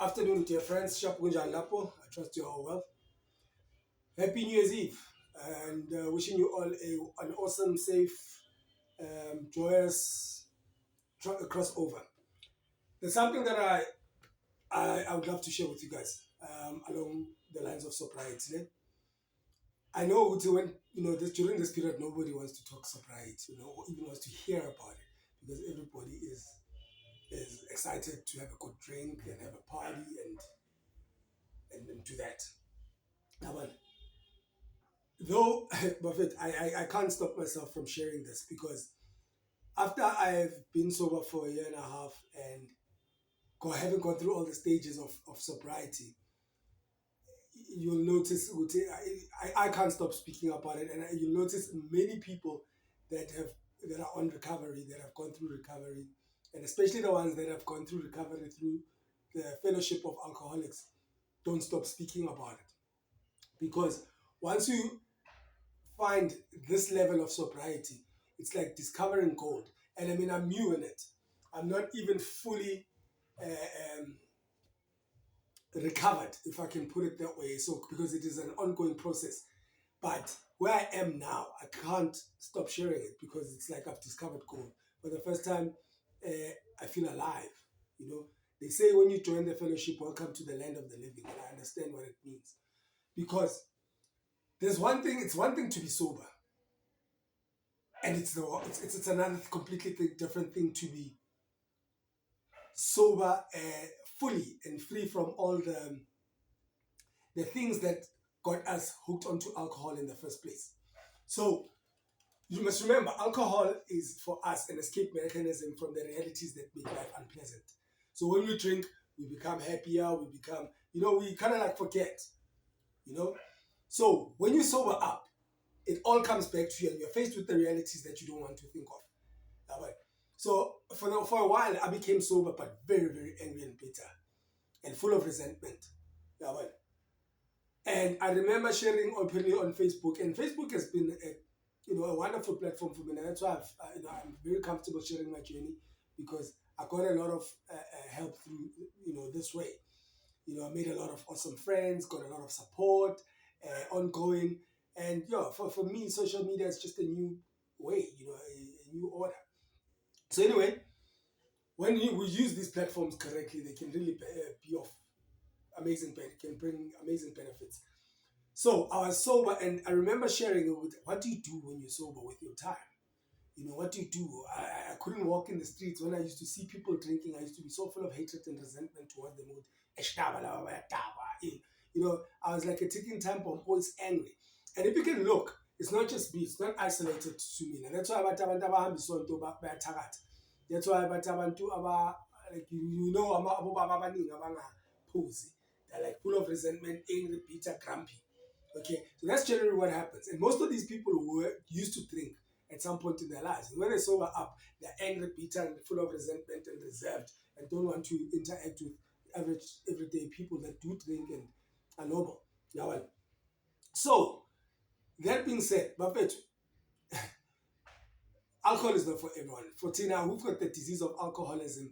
Afternoon, dear friends. Shap Gunjan Lapo. I trust you all well. Happy New Year's Eve, and wishing you all an awesome, safe, joyous crossover. There's something that I would love to share with you guys along the lines of sobriety. I know when this during this period, nobody wants to talk sobriety, or even wants to hear about it because everybody is excited to have a good drink and have a party and do that. Now, well, though, Buffett, I can't stop myself from sharing this because after I've been sober for a year and a half and having gone through all the stages of sobriety, you'll notice, I can't stop speaking about it, and you'll notice many people that are on recovery, that have gone through recovery, and especially the ones that have gone through recovery through the Fellowship of Alcoholics, don't stop speaking about it. Because once you find this level of sobriety, it's like discovering gold. And I mean, I'm new in it. I'm not even fully recovered, if I can put it that way. So, because it is an ongoing process. But where I am now, I can't stop sharing it because it's like I've discovered gold. For the first time, I feel alive. They say when you join the fellowship, welcome to the land of the living. And I understand what it means. Because it's one thing to be sober. And it's another completely different thing to be sober fully and free from all the things that got us hooked onto alcohol in the first place. So you must remember, alcohol is for us an escape mechanism from the realities that make life unpleasant. So when we drink, we become happier, we kind of like forget, So when you sober up, it all comes back to you and you're faced with the realities that you don't want to think of. Right? So for a while, I became sober, but very, very angry and bitter and full of resentment. Right? And I remember sharing openly on Facebook, and Facebook has been a wonderful platform for me. And that's why I'm very comfortable sharing my journey because I got a lot of help through this way. I made a lot of awesome friends, got a lot of support, ongoing. And for me, social media is just a new way, a new order. So anyway, when we use these platforms correctly, they can really be of can bring amazing benefits. So I was sober, and I remember sharing it with, what do you do when you're sober with your time? What do you do? I couldn't walk in the streets. When I used to see people drinking, I used to be so full of hatred and resentment towards them. I was like a ticking time bomb, always angry. And if you can look, it's not just me, it's not isolated to me. And that's why abantu abahamba isonto bayathakatha. That's why abantu like abobaba abaningi abangaphuzi. They're like full of resentment, angry, bitter, grumpy. Okay, so that's generally what happens. And most of these people who were used to drink at some point in their lives, and when they sober up, they're angry, bitter, and full of resentment and reserved, and don't want to interact with average, everyday people that do drink and are normal. Now, so that being said, Buffett, alcohol is not for everyone. For Tina, who've got the disease of alcoholism,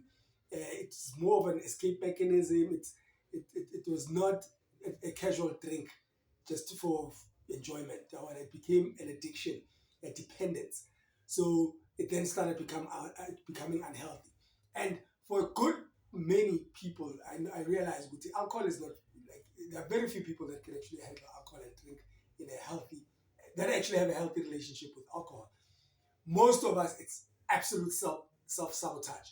it's more of an escape mechanism. It was not a casual drink just for enjoyment. It became an addiction, a dependence. So it then started becoming unhealthy. And for a good many people, I realized that alcohol is not like, there are very few people that can actually handle alcohol and drink in a healthy, that actually have a healthy relationship with alcohol. Most of us, it's absolute self-sabotage.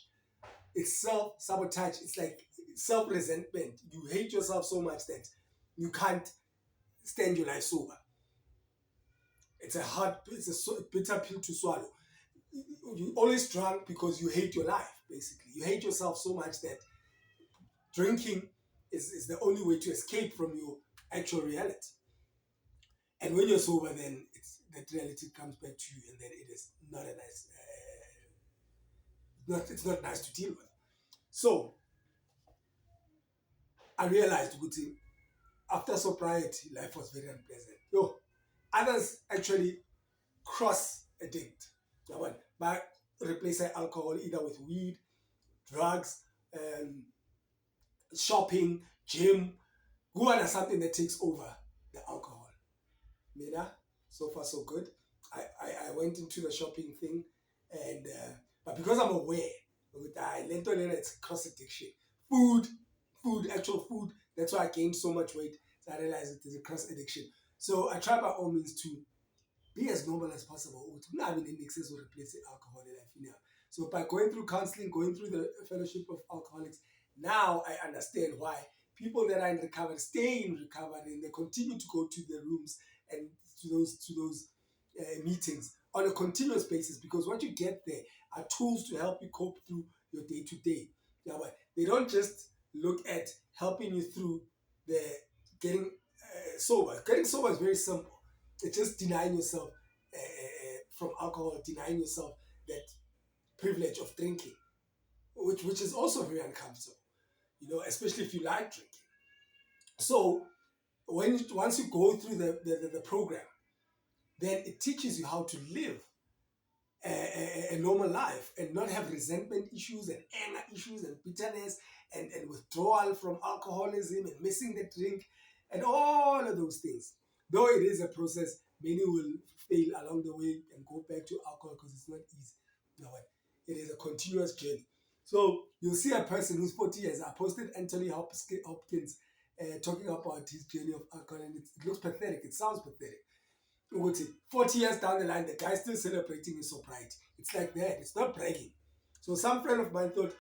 It's self-sabotage. It's like self-resentment. You hate yourself so much that you can't stand your life sober. It's a bitter pill to swallow. You always drunk because you hate your life, basically. You hate yourself so much that drinking is the only way to escape from your actual reality. And when you're sober, then that reality comes back to you, and then it is not a nice, it's not nice to deal with. So I realized, Guti, after sobriety, life was very unpleasant. Others actually cross addict. By replacing alcohol either with weed, drugs, shopping, gym, go on something that takes over the alcohol. Mina, so far so good. I went into the shopping thing, and but because I'm aware, I learned it's cross addiction. Food, actual food. That's why I gained so much weight. So I realized it is a cross addiction. So I try by all means to be as normal as possible. Not having any excess or replace alcohol in life now. So by going through counseling, going through the fellowship of alcoholics, now I understand why people that are in recovery stay in recovery and they continue to go to the rooms and to those meetings on a continuous basis, because what you get there are tools to help you cope through your day to day. They don't just look at helping you through the getting sober. Getting sober is very simple. It's just denying yourself from alcohol, denying yourself that privilege of drinking, which is also very uncomfortable, especially if you like drinking. So once you go through the program, then it teaches you how to live a normal life and not have resentment issues and anger issues and bitterness and withdrawal from alcoholism and missing the drink and all of those things. Though it is a process, many will fail along the way and go back to alcohol because it's not easy. It is a continuous journey. So you'll see a person who's 40 years. I posted Anthony Hopkins talking about his journey of alcohol, and it looks pathetic. It sounds pathetic. 40 years down the line, the guy's still celebrating his sobriety. It's like that. It's not bragging. So some friend of mine thought,